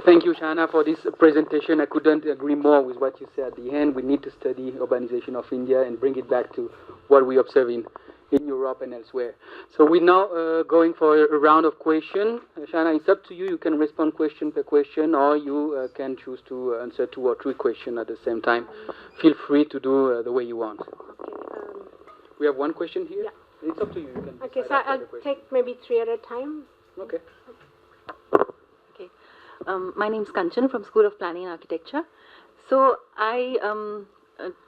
Thank you, Shana, for this presentation. I couldn't agree more with what you said at the end. We need to study urbanization of India and bring it back to what we observe in Europe and elsewhere. So we're now going for a round of questions. Shana, it's up to you. You can respond question per question, or you can choose to answer 2 or 3 questions at the same time. Feel free to do the way you want. Okay. We have 1 question here. Yeah. It's up to you. You can Okay, so I'll take maybe 3 at a time. Okay. Okay. My name is Kanchan from School of Planning and Architecture. So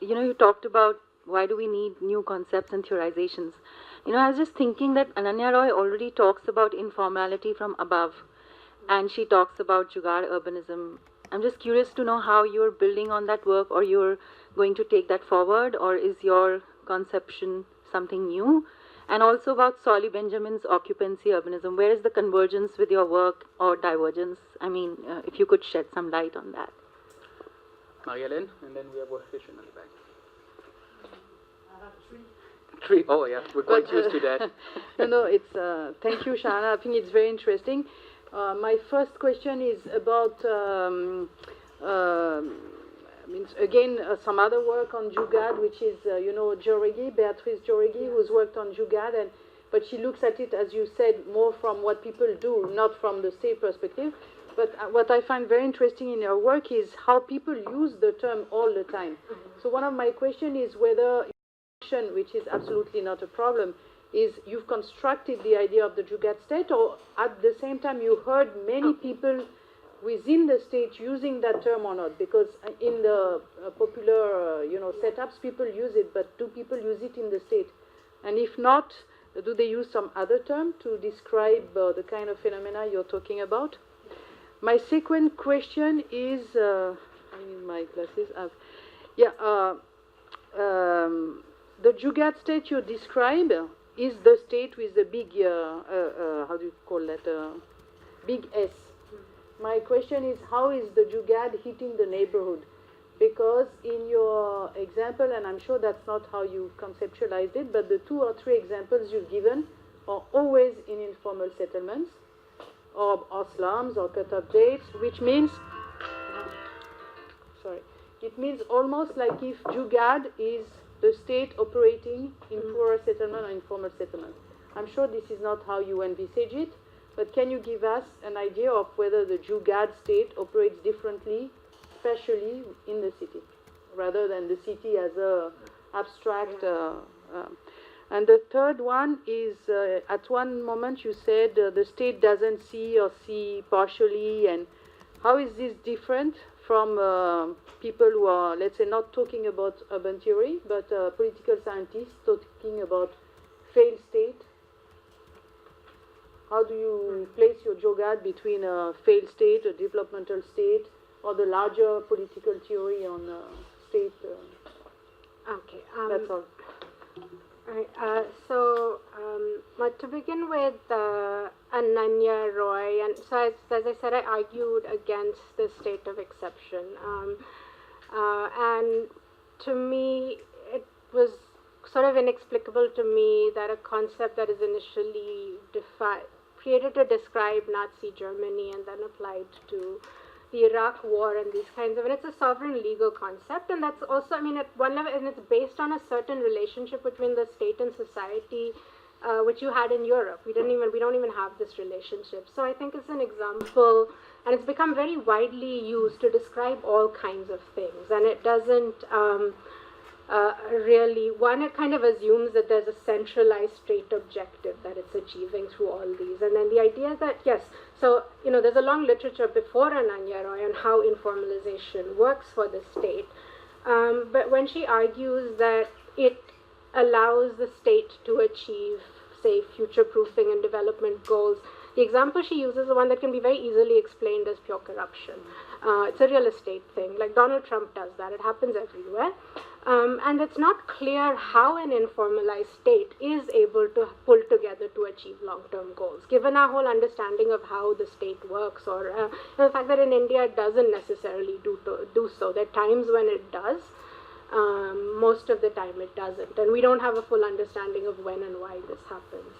you talked about why do we need new concepts and theorizations. I was just thinking that Ananya Roy already talks about informality from above, and she talks about Jugaad urbanism. I'm just curious to know how you're building on that work, or you're going to take that forward, or is your conception something new? And also about Solly Benjamin's occupancy urbanism. Where is the convergence with your work or divergence? I mean, if you could shed some light on that. Marie-Hélène, and then we have 1 question at the back. 3. Oh, yeah, we're quite used to that. No, it's, thank you, Shana. I think it's very interesting. My first question is about, some other work on Jugaad, which is, Joregi, Beatrice Joregi, who's worked on Jugaad, but she looks at it, as you said, more from what people do, not from the state perspective. But what I find very interesting in your work is how people use the term all the time. So one of my questions is whether, which is absolutely not a problem, is you've constructed the idea of the Jugaad state, or at the same time you heard many people within the state using that term or not? Because in the popular, setups, people use it, but do people use it in the state? And if not, do they use some other term to describe the kind of phenomena you're talking about? My second question is, I need my glasses. The Jugaad state you describe is the state with the big, how do you call that, big S. My question is, how is the Jugaad hitting the neighborhood? Because in your example, and I'm sure that's not how you conceptualized it, but the 2 or 3 examples you've given are always in informal settlements, or slums, or cut-up dates, which means, it means almost like if Jugaad is the state operating in poorer settlement or informal settlement. I'm sure this is not how you envisage it, but can you give us an idea of whether the Jugaad state operates differently, especially in the city, rather than the city as a abstract... And the third one is, at one moment you said the state doesn't see or see partially, and how is this different from people who are, let's say, not talking about urban theory, but political scientists talking about failed state? How do you place your Jugaad between a failed state, a developmental state, or the larger political theory on state? Okay. That's all. Right, to begin with, Ananya Roy, and so as I said, I argued against the state of exception, and to me, it was sort of inexplicable to me that a concept that is initially created to describe Nazi Germany and then applied to the Iraq War and these kinds of, and it's a sovereign legal concept, and that's also, I mean, at one level, and it's based on a certain relationship between the state and society, which you had in Europe. We don't even have this relationship. So I think it's an example, and it's become very widely used to describe all kinds of things, and it doesn't really, it kind of assumes that there's a centralized state objective that it's achieving through all these. And then the idea that, yes, so, there's a long literature before Ananya Roy on how informalization works for the state. But when she argues that it allows the state to achieve, say, future-proofing and development goals, the example she uses is one that can be very easily explained as pure corruption. It's a real estate thing, like Donald Trump does that. It happens everywhere. And it's not clear how an informalized state is able to pull together to achieve long-term goals, given our whole understanding of how the state works, or the fact that in India it doesn't necessarily do so. There are times when it does. Most of the time it doesn't. And we don't have a full understanding of when and why this happens.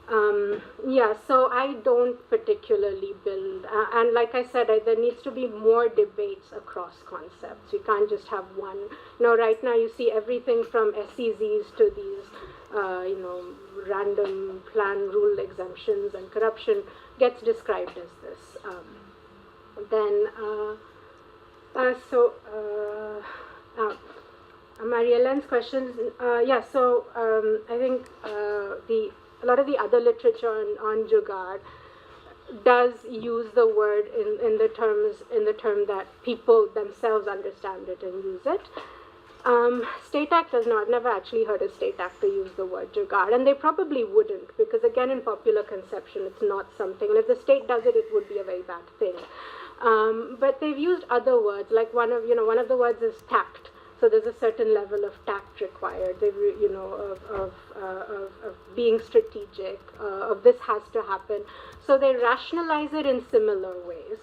Yeah, so I don't particularly build, and like I said, there needs to be more debates across concepts. You can't just have one. Right now you see everything from SEZs to these, random plan rule exemptions and corruption gets described as this. Then, so Maria Ellen's questions, so I think a lot of the other literature on Jugaad does use the word in the term that people themselves understand it and use it. State actors, no, I've never actually heard a state actor use the word Jugaad, and they probably wouldn't, because again, in popular conception, it's not something, and if the state does it, it would be a very bad thing. But they've used other words, like one of the words is tact. So there's a certain level of tact required, of being strategic, of this has to happen. So they rationalize it in similar ways,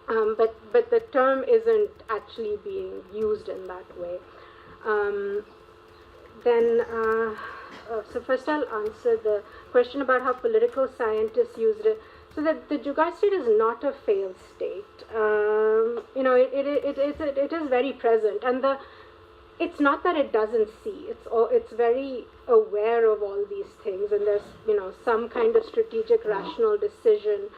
but the term isn't actually being used in that way. So first I'll answer the question about how political scientists used it. So that the Jugaad state is not a failed state. It is very present, and it's not that it doesn't see. It's very aware of all these things, and there's some kind of strategic, rational decision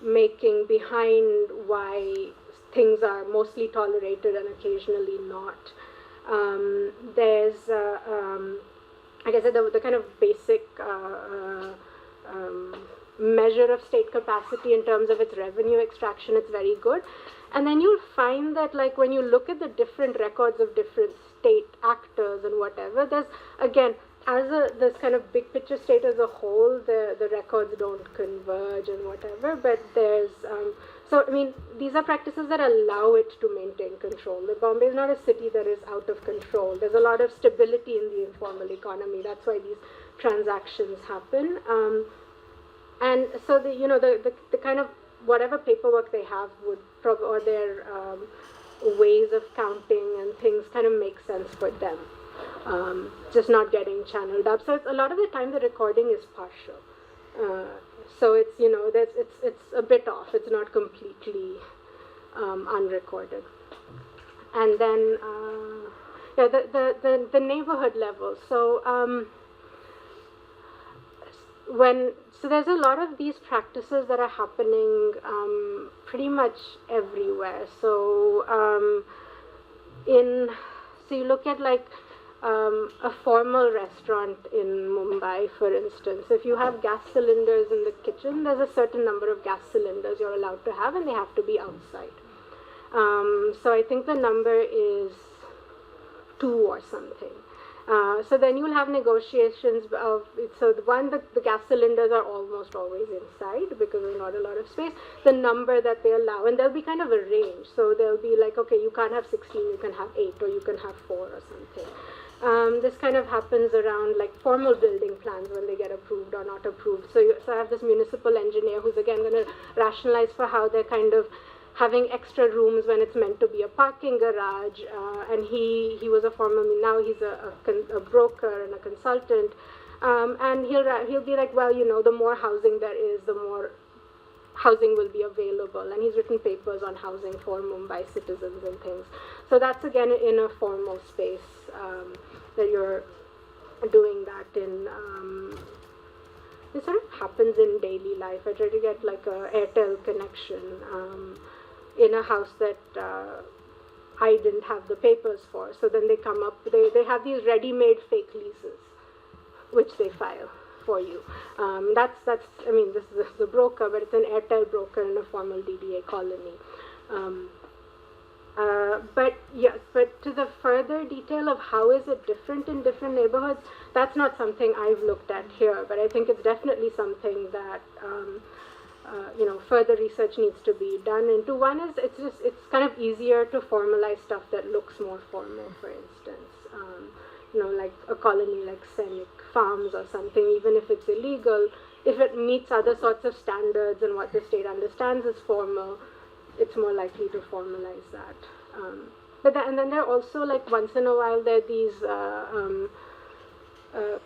making behind why things are mostly tolerated and occasionally not. There's, like I said, the kind of basic. Measure of state capacity in terms of its revenue extraction, it's very good. And then you'll find that, like, when you look at the different records of different state actors and whatever, there's, again, this kind of big picture state as a whole, the records don't converge and whatever, but there's, so, I mean, these are practices that allow it to maintain control. Bombay is not a city that is out of control. There's a lot of stability in the informal economy. That's why these transactions happen. And so the kind of whatever paperwork they have would or their ways of counting and things kind of make sense for them, just not getting channeled up. So it's, a lot of the time the recording is partial. So it's it's a bit off. It's not completely unrecorded. And then the neighborhood level. So. So there's a lot of these practices that are happening pretty much everywhere. So so you look at like a formal restaurant in Mumbai, for instance. If you have gas cylinders in the kitchen, there's a certain number of gas cylinders you're allowed to have, and they have to be outside. So I think the number is 2 or something. So then you'll have negotiations of, so the gas cylinders are almost always inside because there's not a lot of space. The number that they allow, and there'll be kind of a range. So they'll be like, okay, you can't have 16, you can have 8, or you can have 4 or something. This kind of happens around like formal building plans when they get approved or not approved. So I have this municipal engineer who's again going to rationalize for how they're kind of having extra rooms when it's meant to be a parking garage, and he was a former, now he's a broker and a consultant, and he'll be like, well, the more housing there is, the more housing will be available, and he's written papers on housing for Mumbai citizens and things. So that's again in a formal space that you're doing that in. This sort of happens in daily life. I try to get like a Airtel connection in a house that I didn't have the papers for. So then they come up, they have these ready-made fake leases, which they file for you. That's I mean, this is the broker, but it's an Airtel broker in a formal DDA colony. But to the further detail of how is it different in different neighborhoods, that's not something I've looked at here, but I think it's definitely something that further research needs to be done into. One is it's kind of easier to formalize stuff that looks more formal, for instance. Like a colony like Scenic Farms or something, even if it's illegal, if it meets other sorts of standards and what the state understands as formal, it's more likely to formalize that. And then there are also, like, once in a while there are these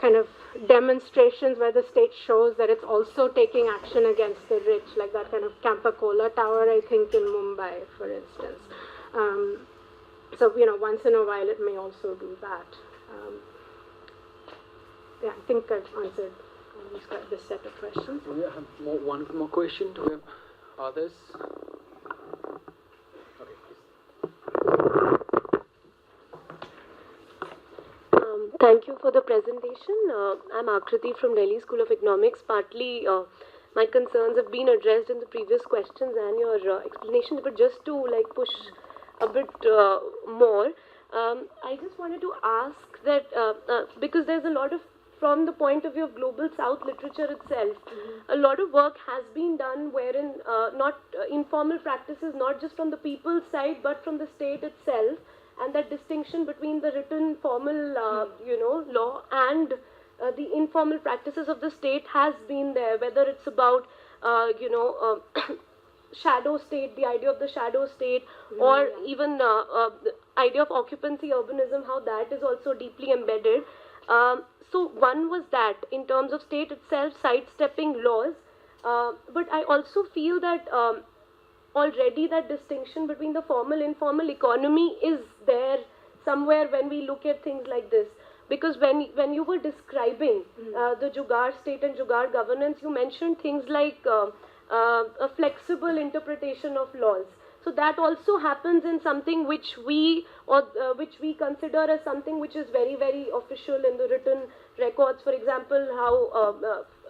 kind of demonstrations where the state shows that it's also taking action against the rich, like that kind of Campa Tower, I think, in Mumbai, for instance. So, once in a while it may also do that. Yeah, I think I've answered this set of questions. Do we have one more question? Do we have others? Okay, please. Thank you for the presentation. I'm Akriti from Delhi School of Economics. Partly, my concerns have been addressed in the previous questions and your explanations, but just to push a bit more, I just wanted to ask that because there's a lot of, from the point of view of global South literature itself, a lot of work has been done wherein not informal practices, not just from the people's side, but from the state itself, and that distinction between the written formal, law and the informal practices of the state has been there, whether it's about, shadow state, the idea of the shadow state, or even the idea of occupancy urbanism, how that is also deeply embedded. So one was that in terms of state itself sidestepping laws, but I also feel that already that distinction between the formal informal economy is there somewhere when we look at things like this. Because when you were describing the Jugaad state and Jugaad governance, you mentioned things like a flexible interpretation of laws. So that also happens in something which we consider as something which is very, very official in the written records. For example, how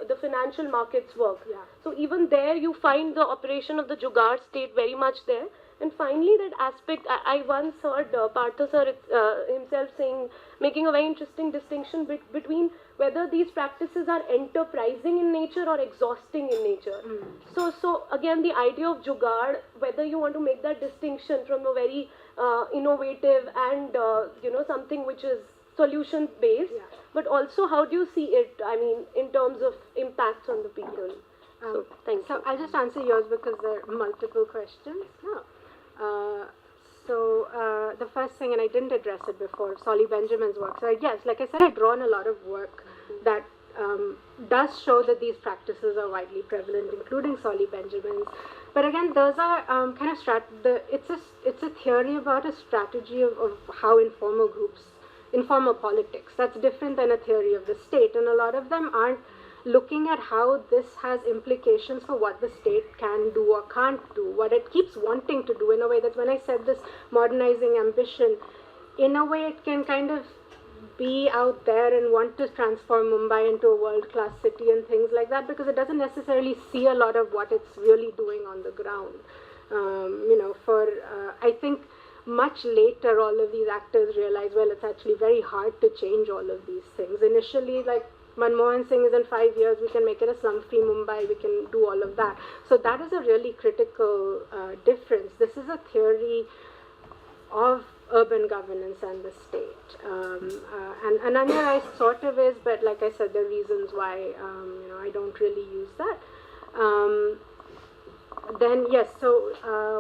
the financial markets work. Yeah. So even there you find the operation of the Jugaad state very much there. And finally, that aspect, I once heard Partha sir himself making a very interesting distinction between whether these practices are enterprising in nature or exhausting in nature. So again, the idea of Jugaad, whether you want to make that distinction from a very innovative and something which is solution based, but also how do you see it? I mean, in terms of impacts on the people. So thanks. So I'll just answer yours because there are multiple questions. No. The first thing, and I didn't address it before, Solly Benjamin's work. So yes, like I said, I've drawn a lot of work that does show that these practices are widely prevalent, including Solly Benjamin's. But again, those are kind of it's a theory about a strategy of how informal politics. That's different than a theory of the state, and a lot of them aren't looking at how this has implications for what the state can do or can't do, what it keeps wanting to do. In a way, that's when I said this modernizing ambition, in a way it can kind of be out there and want to transform Mumbai into a world-class city and things like that, because it doesn't necessarily see a lot of what it's really doing on the ground. I think much later all of these actors realize, well, it's actually very hard to change all of these things. Initially, like Manmohan Singh is in 5 years, we can make it a slum-free Mumbai, we can do all of that. So that is a really critical difference. This is a theory of urban governance and the state. And Ananya Rai sort of is, but like I said, there are reasons why I don't really use that. Then yes, so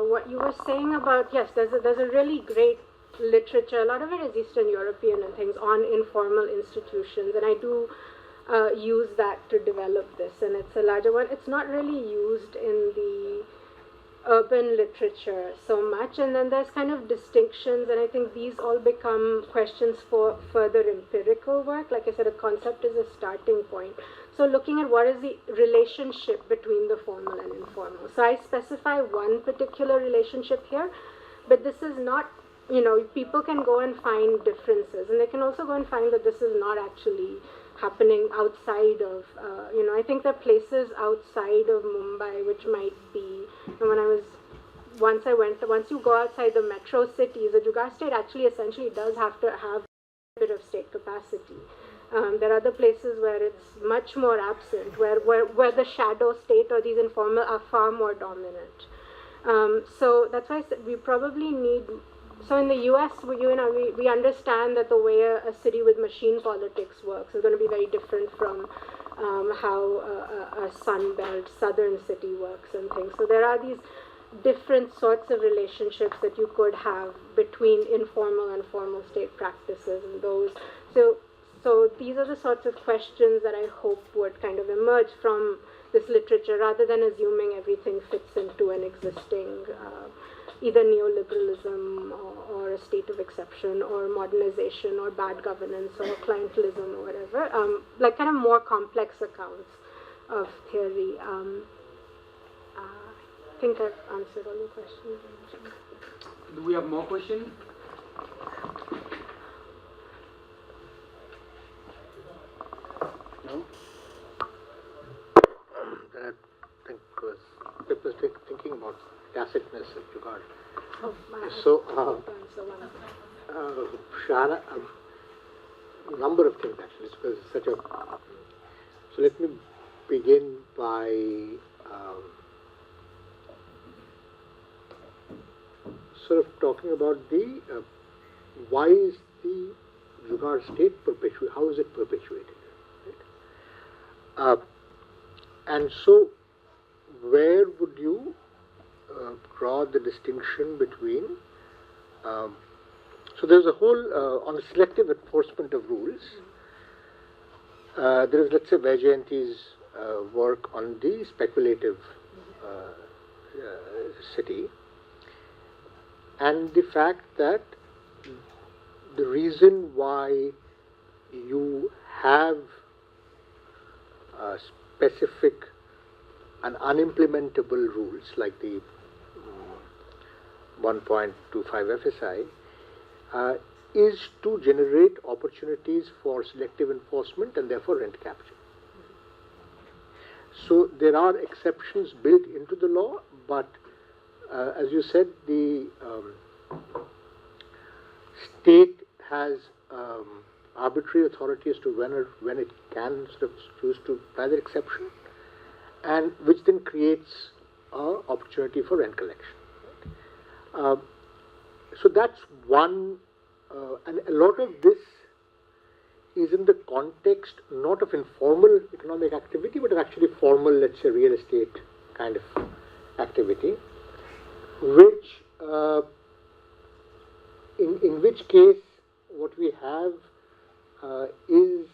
what you were saying about, yes, there's a really great literature, a lot of it is Eastern European and things, on informal institutions, and I do use that to develop this, and it's a larger one. It's not really used in the urban literature so much, and then there's kind of distinctions, and I think these all become questions for further empirical work. Like I said, a concept is a starting point. So looking at what is the relationship between the formal and informal. So I specify one particular relationship here, but this is not, people can go and find differences, and they can also go and find that this is not actually happening outside of, I think there are places outside of Mumbai which might be, once you go outside the metro cities, the Jugaad state actually essentially does have to have a bit of state capacity. There are other places where it's much more absent, where the shadow state or these informal are far more dominant. So that's why I said we probably need. So in the US, we understand that the way a city with machine politics works is going to be very different from how a Sun-Belt southern city works and things. So there are these different sorts of relationships that you could have between informal and formal state practices and those. So So these are the sorts of questions that I hope would kind of emerge from this literature, rather than assuming everything fits into an existing either neoliberalism or a state of exception or modernization or bad governance or clientelism or whatever, like kind of more complex accounts of theory. I think I've answered all your questions. Do we have more questions? No? I think was thinking about tacitness of Jugaad. Oh, my. So, So one. Shara, a number of things actually, because it's such a. So let me begin by sort of talking about the why is the Jugaad state perpetuated? How is it perpetuated? Right? And so, where would you draw the distinction between? So there's a whole on the selective enforcement of rules. There is, let's say, Vaijayanti's work on the speculative city, and the fact that the reason why you have specific and unimplementable rules like the 1.25 FSI is to generate opportunities for selective enforcement and therefore rent capture. So there are exceptions built into the law, but as you said, the state has arbitrary authority as to when it can sort of choose to apply that exception, and which then creates an opportunity for rent collection. So that's one, and a lot of this is in the context not of informal economic activity, but of actually formal, let's say, real estate kind of activity, which, in which case, what we have is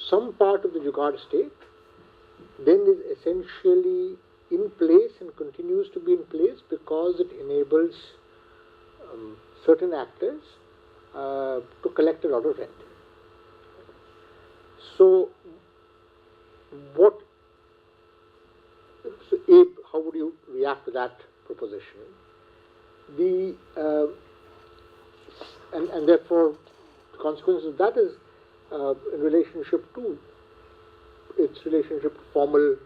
some part of the Jugaad state then is essentially in place and continues to be in place because it enables certain actors to collect a lot of rent. So, Abe, how would you react to that proposition? And therefore, the consequence of that is in relationship to its relationship to formal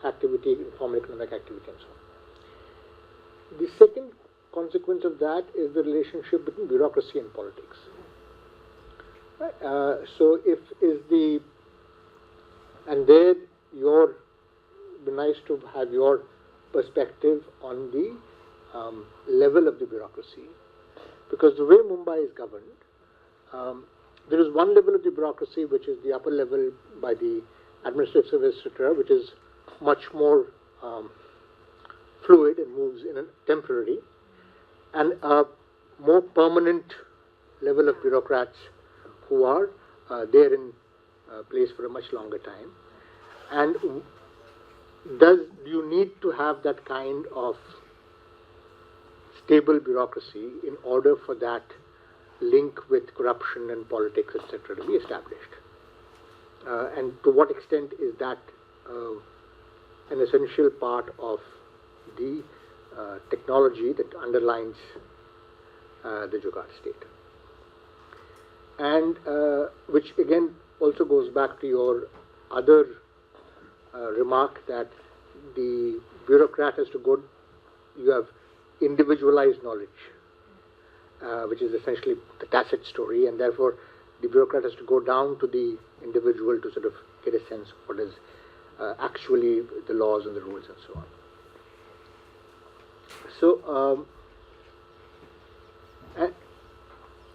activity, informal economic activity, and so on. The second consequence of that is the relationship between bureaucracy and politics. So, and there be nice to have your perspective on the level of the bureaucracy, because the way Mumbai is governed, there is one level of the bureaucracy which is the upper level by the administrative service, etc., which is much more fluid and moves in a temporary, and a more permanent level of bureaucrats who are there in place for a much longer time. And do you need to have that kind of stable bureaucracy in order for that link with corruption and politics, etc., to be established? And to what extent is that an essential part of the technology that underlines the Jugaad state? And which again also goes back to your other remark that the bureaucrat has to go, you have individualized knowledge, which is essentially the tacit story, and therefore the bureaucrat has to go down to the individual to sort of get a sense of what is actually the laws and the rules and so on. So,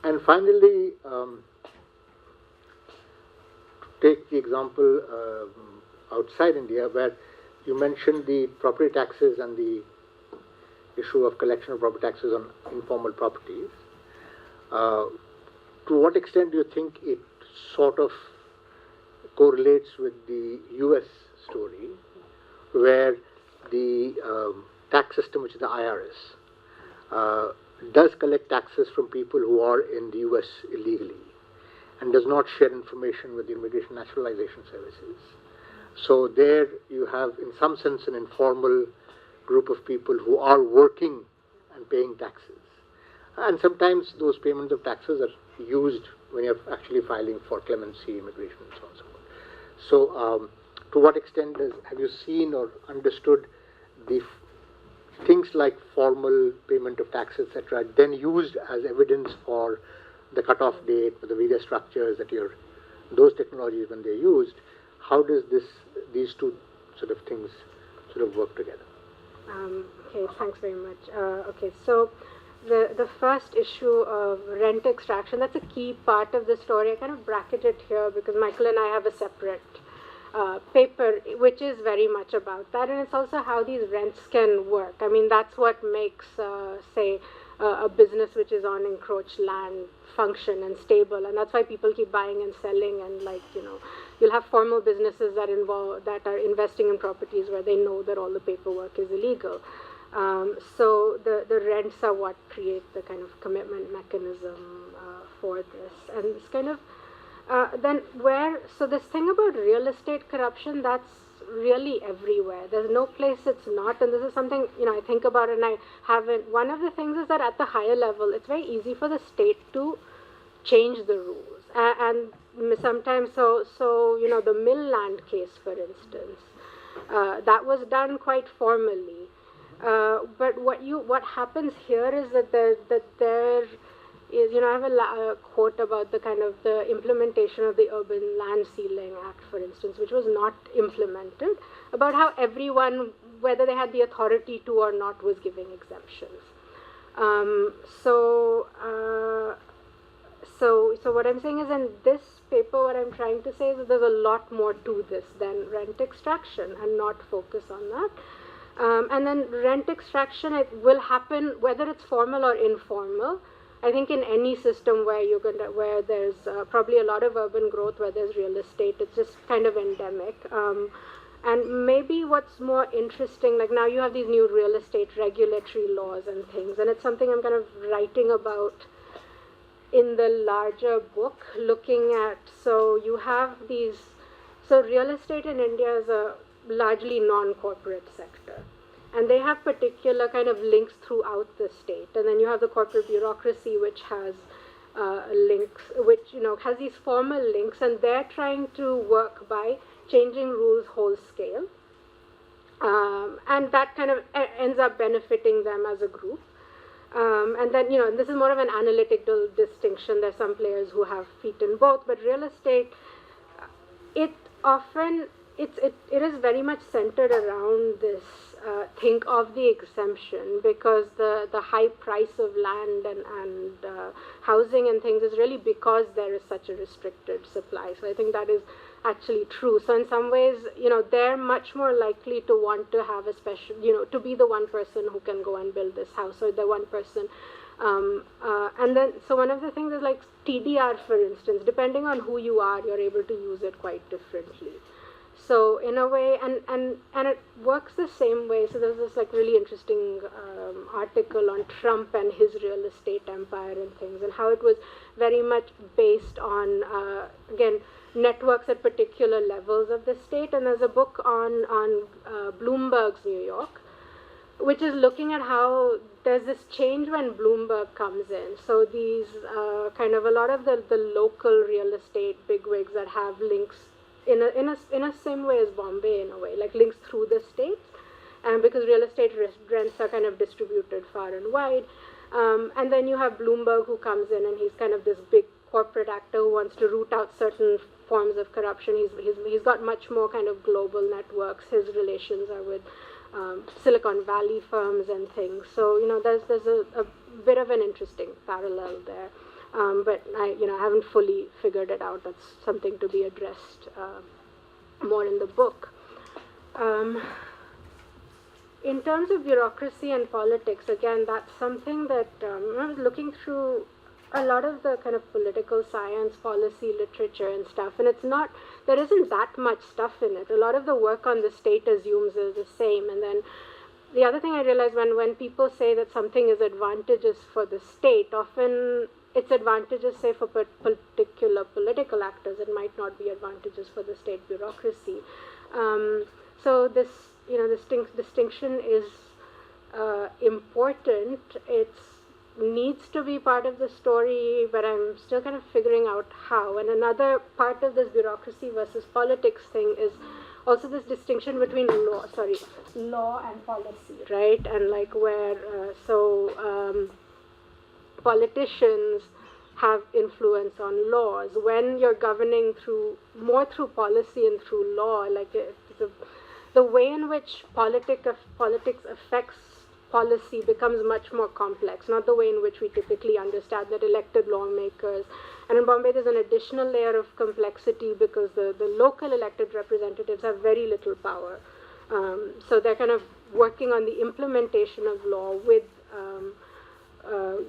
and finally, to take the example outside India, where you mentioned the property taxes and the issue of collection of property taxes on informal properties. to what extent do you think it sort of correlates with the US story, where the tax system, which is the IRS, does collect taxes from people who are in the US illegally and does not share information with the Immigration Naturalization Services? So there you have, in some sense, an informal group of people who are working and paying taxes. And sometimes those payments of taxes are used when you're actually filing for clemency, immigration, and so on and so forth. So to what extent have you seen or understood the things like formal payment of taxes, etc., then used as evidence for the cutoff date, for the various structures that those technologies when they're used, how does these two sort of things sort of work together? Okay, thanks very much. Okay, so the first issue of rent extraction, that's a key part of the story. I kind of bracket it here because Michael and I have a separate paper which is very much about that, and it's also how these rents can work. I mean, that's what makes, say, a business which is on encroached land function and stable, and that's why people keep buying and selling, and you'll have formal businesses that are investing in properties where they know that all the paperwork is illegal. So the rents are what create the kind of commitment mechanism for this, and it's kind of so this thing about real estate corruption, that's really everywhere. There's no place it's not, and this is something I think about, and I haven't. One of the things is that at the higher level, it's very easy for the state to change the rules, and sometimes so the mill land case, for instance, that was done quite formally. But what happens here is that there is, I have a quote about the kind of the implementation of the Urban Land Ceiling Act, for instance, which was not implemented, about how everyone, whether they had the authority to or not, was giving exemptions. So what I'm saying is, in this paper, what I'm trying to say is that there's a lot more to this than rent extraction, and not focus on that. And then rent extraction, it will happen whether it's formal or informal. I think in any system where there's probably a lot of urban growth, where there's real estate, it's just kind of endemic. And maybe what's more interesting, like now you have these new real estate regulatory laws and things, and it's something I'm kind of writing about in the larger book, looking at, so real estate in India is a largely non-corporate sector, and they have particular kind of links throughout the state, and then you have the corporate bureaucracy, which has links, which has these formal links, and they're trying to work by changing rules whole scale, and that kind of ends up benefiting them as a group. And then this is more of an analytical distinction. There's some players who have feet in both, but real estate, it is very much centered around this think of the exemption, because the high price of land and housing and things is really because there is such a restricted supply. So I think that is actually true. So in some ways, they're much more likely to want to have a special, to be the one person who can go and build this house, or the one person. And then, so one of the things is like TDR, for instance, depending on who you are, you're able to use it quite differently. So in a way, and it works the same way. So there's this like really interesting article on Trump and his real estate empire and things, and how it was very much based on, again, networks at particular levels of the state. And there's a book on Bloomberg's New York, which is looking at how there's this change when Bloomberg comes in. So these kind of a lot of the local real estate bigwigs that have links in a same way as Bombay, in a way, like links through the states, and because real estate rents are kind of distributed far and wide. And then you have Bloomberg, who comes in, and he's kind of this big corporate actor who wants to root out certain forms of corruption. He's got much more kind of global networks. His relations are with Silicon Valley firms and things. So there's a bit of an interesting parallel there. But I haven't fully figured it out. That's something to be addressed more in the book. In terms of bureaucracy and politics, again, that's something that I was looking through a lot of the kind of political science, policy literature and stuff, and it's not, there isn't that much stuff in it. A lot of the work on the state assumes is the same, and then the other thing I realize when people say that something is advantageous for the state, often it's advantageous, say, for particular political actors. It might not be advantageous for the state bureaucracy. So this, this distinction is important. It needs to be part of the story, but I'm still kind of figuring out how. And another part of this bureaucracy versus politics thing is also this distinction between law and policy, right? And like where, politicians have influence on laws. When you're governing more through policy and through law, like the way in which politics affects policy becomes much more complex, not the way in which we typically understand that elected lawmakers. And in Bombay, there's an additional layer of complexity because the local elected representatives have very little power. So they're kind of working on the implementation of law with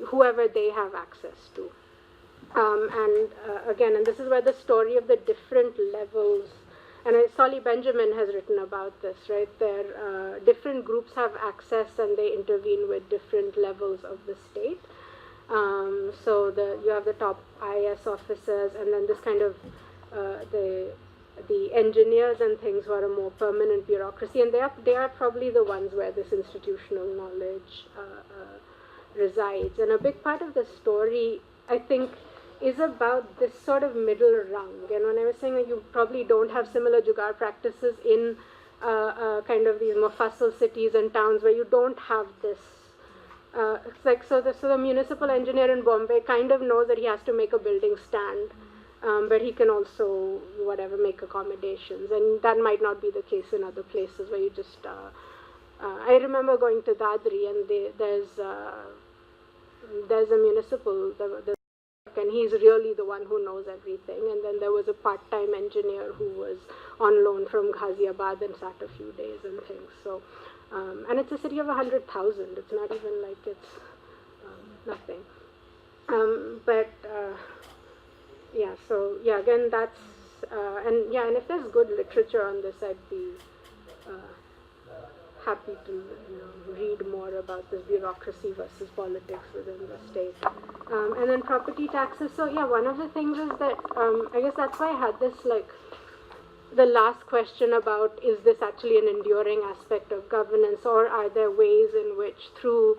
whoever they have access to. Again, and this is where the story of the different levels, and Solly Benjamin has written about this, right? Different groups have access and they intervene with different levels of the state. So you have the top IAS officers, and then this kind of the engineers and things who are a more permanent bureaucracy, and they are probably the ones where this institutional knowledge resides. And a big part of the story, I think, is about this sort of middle rung. And when I was saying that you probably don't have similar Jugaad practices in kind of these Mufassal cities and towns where you don't have this. It's like, so the municipal engineer in Bombay kind of knows that he has to make a building stand, but he can also, make accommodations. And that might not be the case in other places where you just, I remember going to Dadri, and there's a municipal, and he's really the one who knows everything. And then there was a part-time engineer who was on loan from Ghaziabad and sat a few days and things. So, and it's a city of 100,000. It's not even like it's nothing. Again, that's and if there's good literature on this, I'd be happy to read more about this bureaucracy versus politics within the state. And then property taxes. So one of the things is that I guess that's why I had this the last question about, is this actually an enduring aspect of governance, or are there ways in which through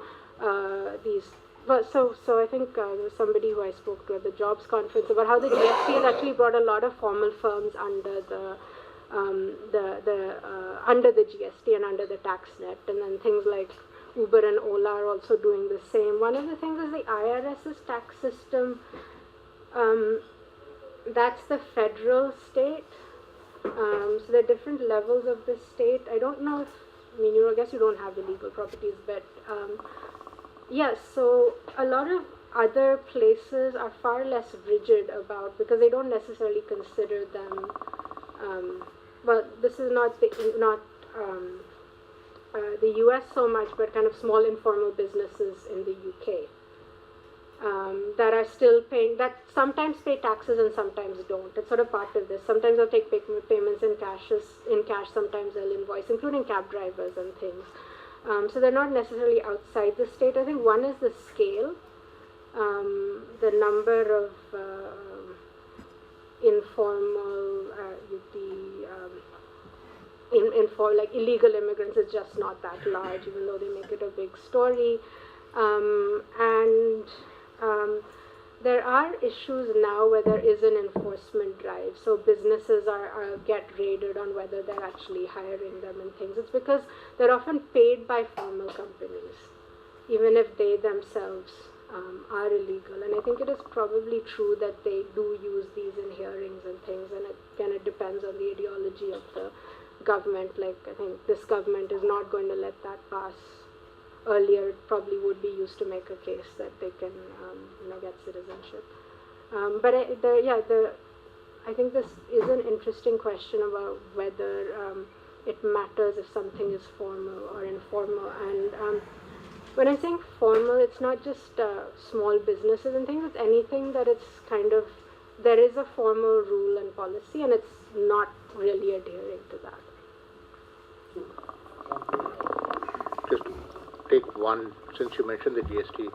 these. So I think there was somebody who I spoke to at the jobs conference about how the GST has actually brought a lot of formal firms under the GST and under the tax net, and then things like Uber and Ola are also doing the same. One of the things is the IRS's tax system. That's the federal state. So there are different levels of the state. I don't know if, I guess you don't have illegal properties, but so a lot of other places are far less rigid about, because they don't necessarily consider them, this is not the US so much, but kind of small informal businesses in the UK that are still paying, that sometimes pay taxes and sometimes don't. It's sort of part of this. Sometimes they'll take payments in cash, sometimes they'll invoice, including cab drivers and things. So they're not necessarily outside the state. I think one is the scale, the number of informal, illegal immigrants is just not that large, even though they make it a big story. There are issues now where there is an enforcement drive. So businesses get raided on whether they're actually hiring them and things. It's because they're often paid by formal companies, even if they themselves are illegal. And I think it is probably true that they do use these in hearings and things. And again, it depends on the ideology of the government. Like, I think this government is not going to let that pass. Earlier, it probably would be used to make a case that they can, get citizenship. I think this is an interesting question about whether it matters if something is formal or informal. And when I'm saying formal, it's not just small businesses and things, it's anything that it's kind of, there is a formal rule and policy and it's not really adhering to that. Just to take one, since you mentioned the GST.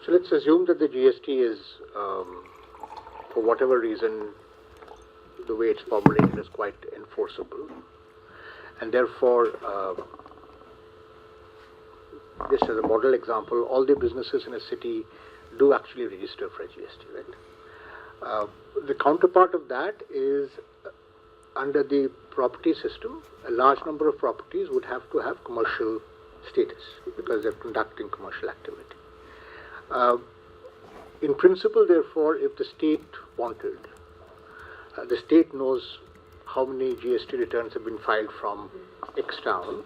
So let's assume that the GST is, for whatever reason, the way it's formulated is quite enforceable. And therefore, just as a model example, all the businesses in a city do actually register for a GST, right? The counterpart of that is under the property system, a large number of properties would have to have commercial status because they're conducting commercial activity. In principle, therefore, if the state wanted, the state knows how many GST returns have been filed from X town,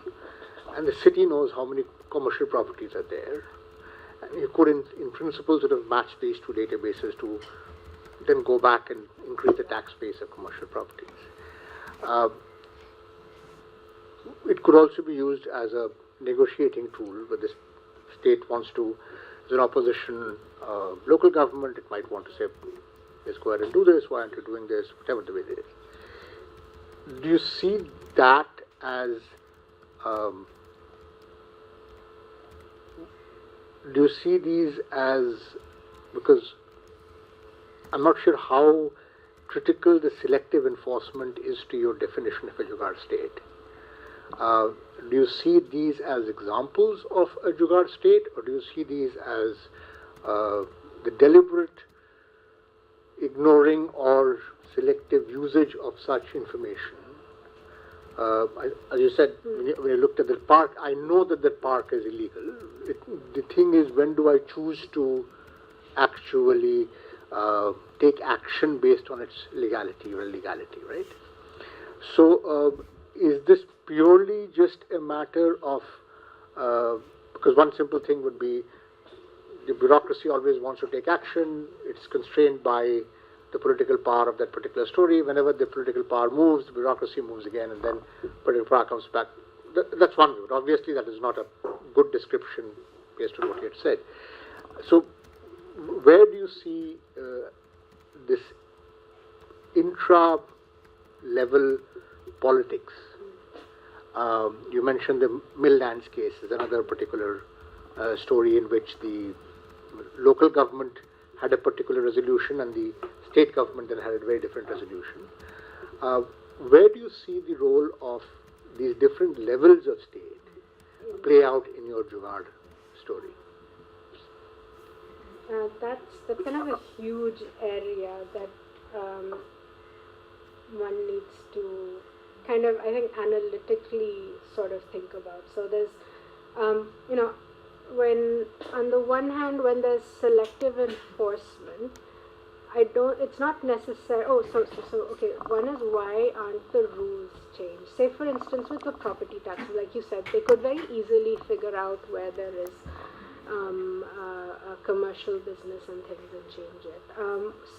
and the city knows how many commercial properties are there. And you could, in principle, sort of match these two databases to then go back and increase the tax base of commercial properties. It could also be used as a negotiating tool where the state wants to, as an opposition local government, it might want to say, let's go ahead and do this, why aren't you doing this, whatever the way it is. Do you see that as, do you see these as, because I'm not sure how critical the selective enforcement is to your definition of a Jugaad state. Do you see these as examples of a Jugaad state, or do you see these as the deliberate ignoring or selective usage of such information? As you said, when you looked at the park, I know that the park is illegal. The thing is, when do I choose to actually take action based on its legality or illegality, right? So, is this purely just a matter of, because one simple thing would be, the bureaucracy always wants to take action, it's constrained by the political power of that particular story. Whenever the political power moves, the bureaucracy moves again, and then political power comes back. That's one view. Obviously, that is not a good description based on what you had said. So, where do you see this intra-level politics? You mentioned the Milllands case is another particular story in which the local government had a particular resolution and the state government then had a very different resolution. Where do you see the role of these different levels of state play out in your Jugaad story? That's kind of a huge area that one needs to kind of, I think, analytically sort of think about. So there's, you know, when, on the one hand, when there's selective enforcement, it's not necessary, okay, one is why aren't the rules changed? Say, for instance, with the property taxes, like you said, they could very easily figure out where there is a commercial business and things and change it.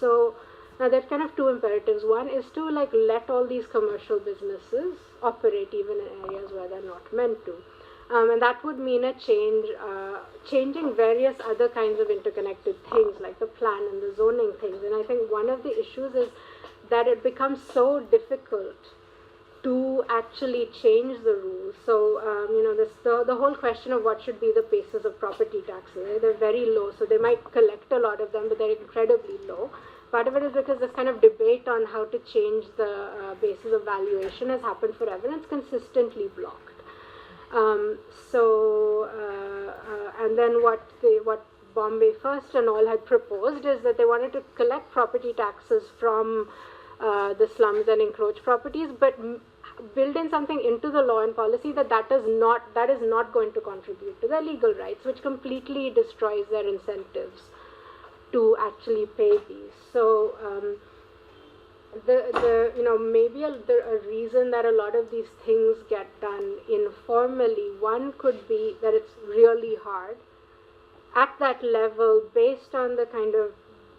So now there's kind of two imperatives. One is to like let all these commercial businesses operate even in areas where they're not meant to. And that would mean a change, changing various other kinds of interconnected things like the plan and the zoning things. And I think one of the issues is that it becomes so difficult to actually change the rules. So, you know, the whole question of what should be the basis of property taxes, right? They're very low, so they might collect a lot of them, but they're incredibly low. Part of it is because this kind of debate on how to change the basis of valuation has happened forever, and it's consistently blocked. And then what Bombay First and all had proposed is that they wanted to collect property taxes from the slums and encroached properties, but build in something into the law and policy that is not going to contribute to their legal rights, which completely destroys their incentives to actually pay these. So you know, maybe a reason that a lot of these things get done informally, one could be that it's really hard at that level based on the kind of,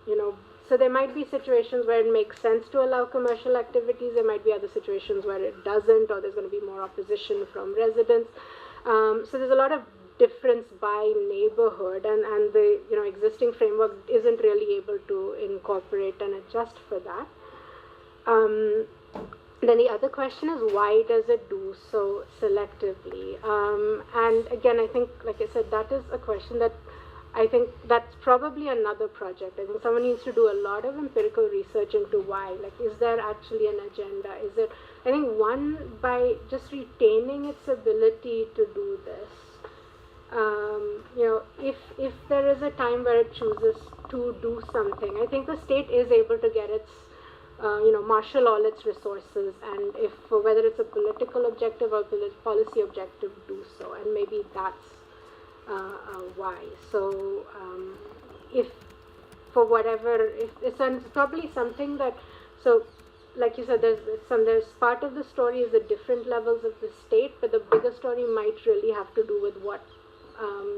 you know, so there might be situations where it makes sense to allow commercial activities, there might be other situations where it doesn't, or there's going to be more opposition from residents. So there's a lot of difference by neighborhood, and the existing framework isn't really able to incorporate and adjust for that. Then the other question is, why does it do so selectively? And again, I think, like I said, that is a question that I think that's probably another project. I think someone needs to do a lot of empirical research into why. Like, is there actually an agenda? Is it, I think, one, by just retaining its ability to do this, if there is a time where it chooses to do something, I think the state is able to get its, marshal all its resources, and if whether it's a political objective or policy objective, do so, and maybe that's why. So if for whatever, if it's probably something that, so like you said, there's part of the story is the different levels of the state, but the bigger story might really have to do with what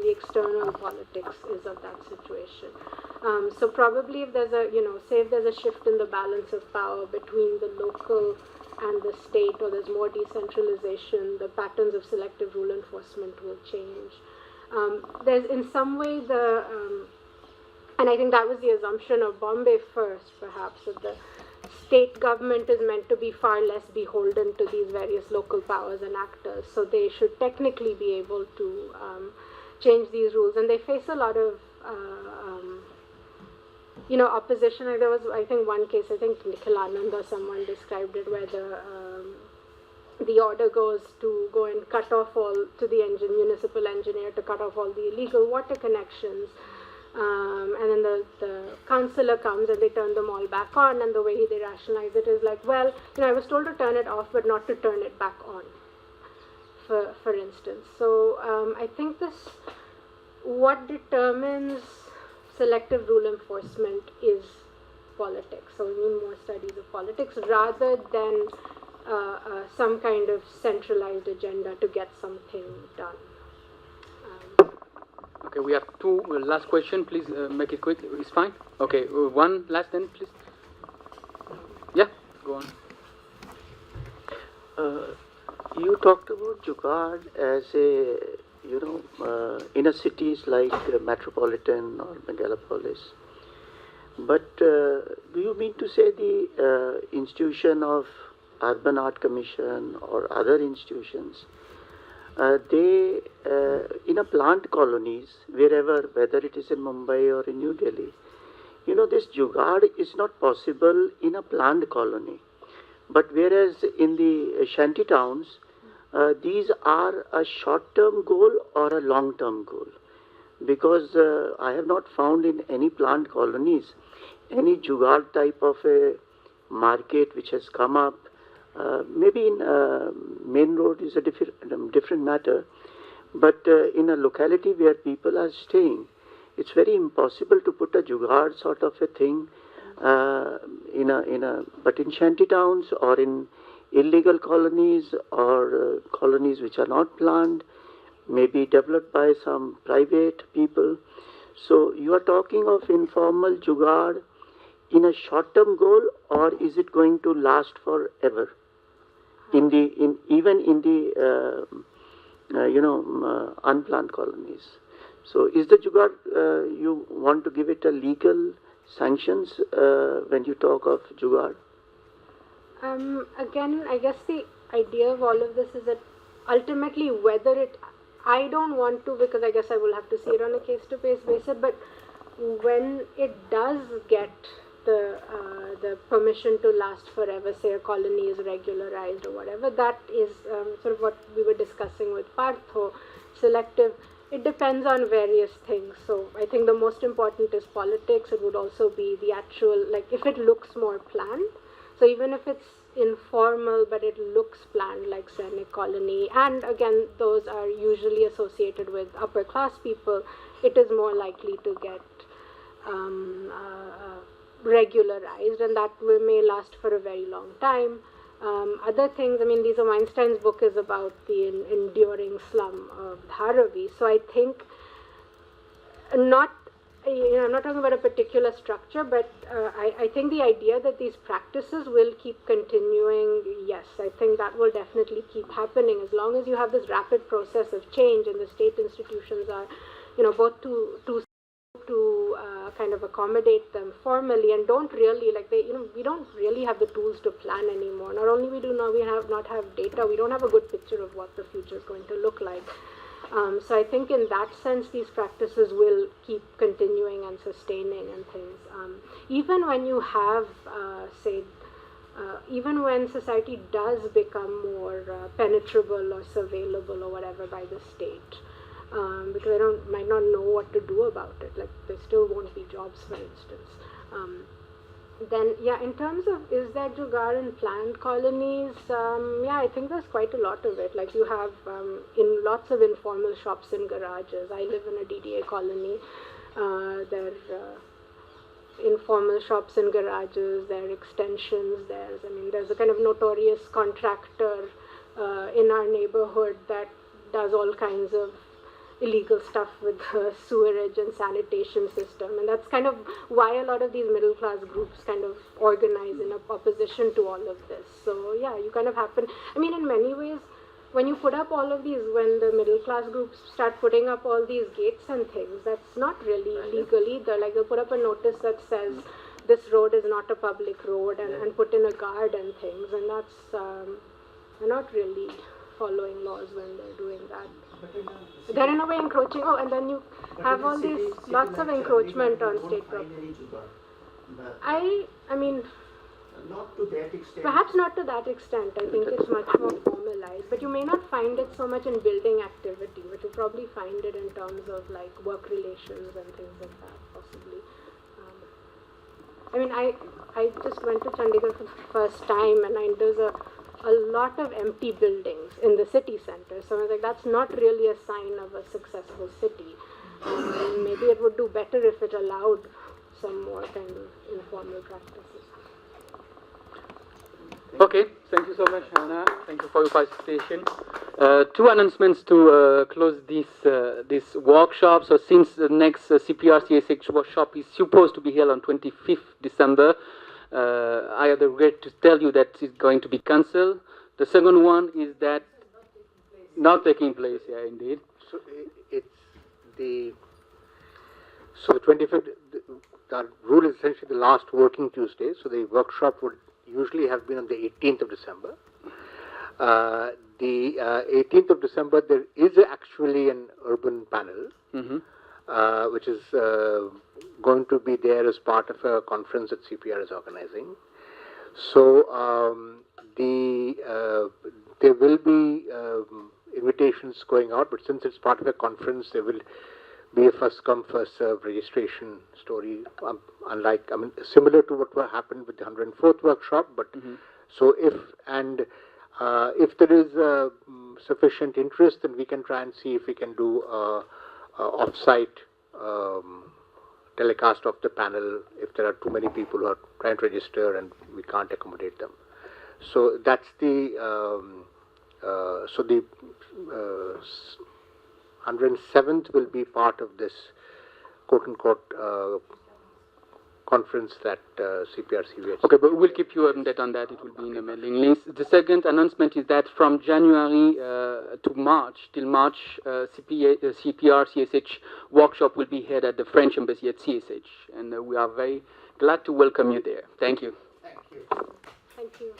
the external politics is of that situation. So probably if there's a, say if there's a shift in the balance of power between the local and the state, or there's more decentralization, the patterns of selective rule enforcement will change. There's in some way and I think that was the assumption of Bombay first, perhaps, that the state government is meant to be far less beholden to these various local powers and actors, so they should technically be able to change these rules, and they face a lot of opposition. There was, I think, one case, I think Nikhilanand or someone described it, where the order goes to go and cut off all, to the municipal engineer, to cut off all the illegal water connections, and then the councillor comes and they turn them all back on, and the way they rationalize it is like, well, I was told to turn it off but not to turn it back on, for instance. So I think what determines selective rule enforcement is politics. So we need more studies of politics rather than some kind of centralized agenda to get something done. Okay, we have two last question. Please make it quick. It's fine. Okay, one last then, please. Yeah, go on. You talked about Jugaad as a, inner cities like Metropolitan or Megalopolis. But do you mean to say the institution of Urban Art Commission or other institutions, they, in a plant colonies, wherever, whether it is in Mumbai or in New Delhi, this Jugaad is not possible in a planned colony. But whereas in the shanty towns, these are a short-term goal or a long-term goal. Because I have not found in any planned colonies any Jugaad type of a market which has come up. Maybe in main road is a different matter, but in a locality where people are staying, it's very impossible to put a Jugaad sort of a thing but in shanty towns or in illegal colonies or colonies which are not planned, maybe developed by some private people. So you are talking of informal Jugaad in a short-term goal, or is it going to last forever? Even in the unplanned colonies. So is the Jugaad, you want to give it a legal sanctions when you talk of Jugaad? Again, I guess the idea of all of this is that ultimately I don't want to, because I guess I will have to see it on a case-to-case basis, but when it does get the permission to last forever, say a colony is regularized or whatever, that is sort of what we were discussing with Partho, selective. It depends on various things. So I think the most important is politics. It would also be the actual, like if it looks more planned. So even if it's informal but it looks planned, like Sainik colony, and again those are usually associated with upper class people, it is more likely to get regularized, and that may last for a very long time. Other things, Lisa Weinstein's book is about the enduring slum of Dharavi. So I think I'm not talking about a particular structure, but I think the idea that these practices will keep continuing, yes, I think that will definitely keep happening as long as you have this rapid process of change and the state institutions are, both to kind of accommodate them formally and don't really, we don't really have the tools to plan anymore. Not only we do not have data, we don't have a good picture of what the future is going to look like. So I think in that sense, these practices will keep continuing and sustaining and things. Even when you have, even when society does become more penetrable or surveillable or whatever by the state, because might not know what to do about it. Like there still won't be jobs, for instance. Then, yeah, in terms of is there Jugaad in planned colonies, yeah, I think there's quite a lot of it. Like you have in lots of informal shops and garages. I live in a DDA colony. There are informal shops and garages, there are extensions, there's a kind of notorious contractor in our neighborhood that does all kinds of illegal stuff with the sewerage and sanitation system, and that's kind of why a lot of these middle class groups kind of organize in opposition to all of this. So yeah, you kind of happen, in many ways, when you put up all of these, when the middle class groups start putting up all these gates and things, that's not really legal either. Like they'll put up a notice that says this road is not a public road and put in a guard and things, and that's they're not really following laws when they're doing that. They're in a way encroaching. Oh, and then you have all these lots of encroachment on state property. I mean, not to that extent. Perhaps not to that extent. I think it's much more formalized. But you may not find it so much in building activity, but you probably find it in terms of like work relations and things like that, possibly. I just went to Chandigarh for the first time, and there's a lot of empty buildings in the city center. So I was like, that's not really a sign of a successful city. Maybe it would do better if it allowed some more kind of informal practices. Okay, thank you so much, Hannah. Thank you for your participation. Two announcements to close this workshop. So since the next CPR-CSH workshop is supposed to be held on 25th December, I have the regret to tell you that it's going to be cancelled. The second one is that not taking place, yeah, indeed. So it's the 25th, the rule is essentially the last working Tuesday, so the workshop would usually have been on the 18th of December. The 18th of December, there is actually an urban panel, which is going to be there as part of a conference that CPR is organizing. So there will be invitations going out, but since it's part of a conference, there will be a first come first serve registration story. Similar to what happened with the 104th workshop, but so if there is sufficient interest, then we can try and see if we can do off-site telecast of the panel if there are too many people who are trying to register and we can't accommodate them. So that's the 107th will be part of this quote-unquote conference that CPR-CSH. Okay, but we'll keep you updated on that. It will be in the mailing list. The second announcement is that from January to March, till March, CPR-CSH workshop will be held at the French Embassy at CSH, and we are very glad to welcome you there. Thank you. Thank you. Thank you.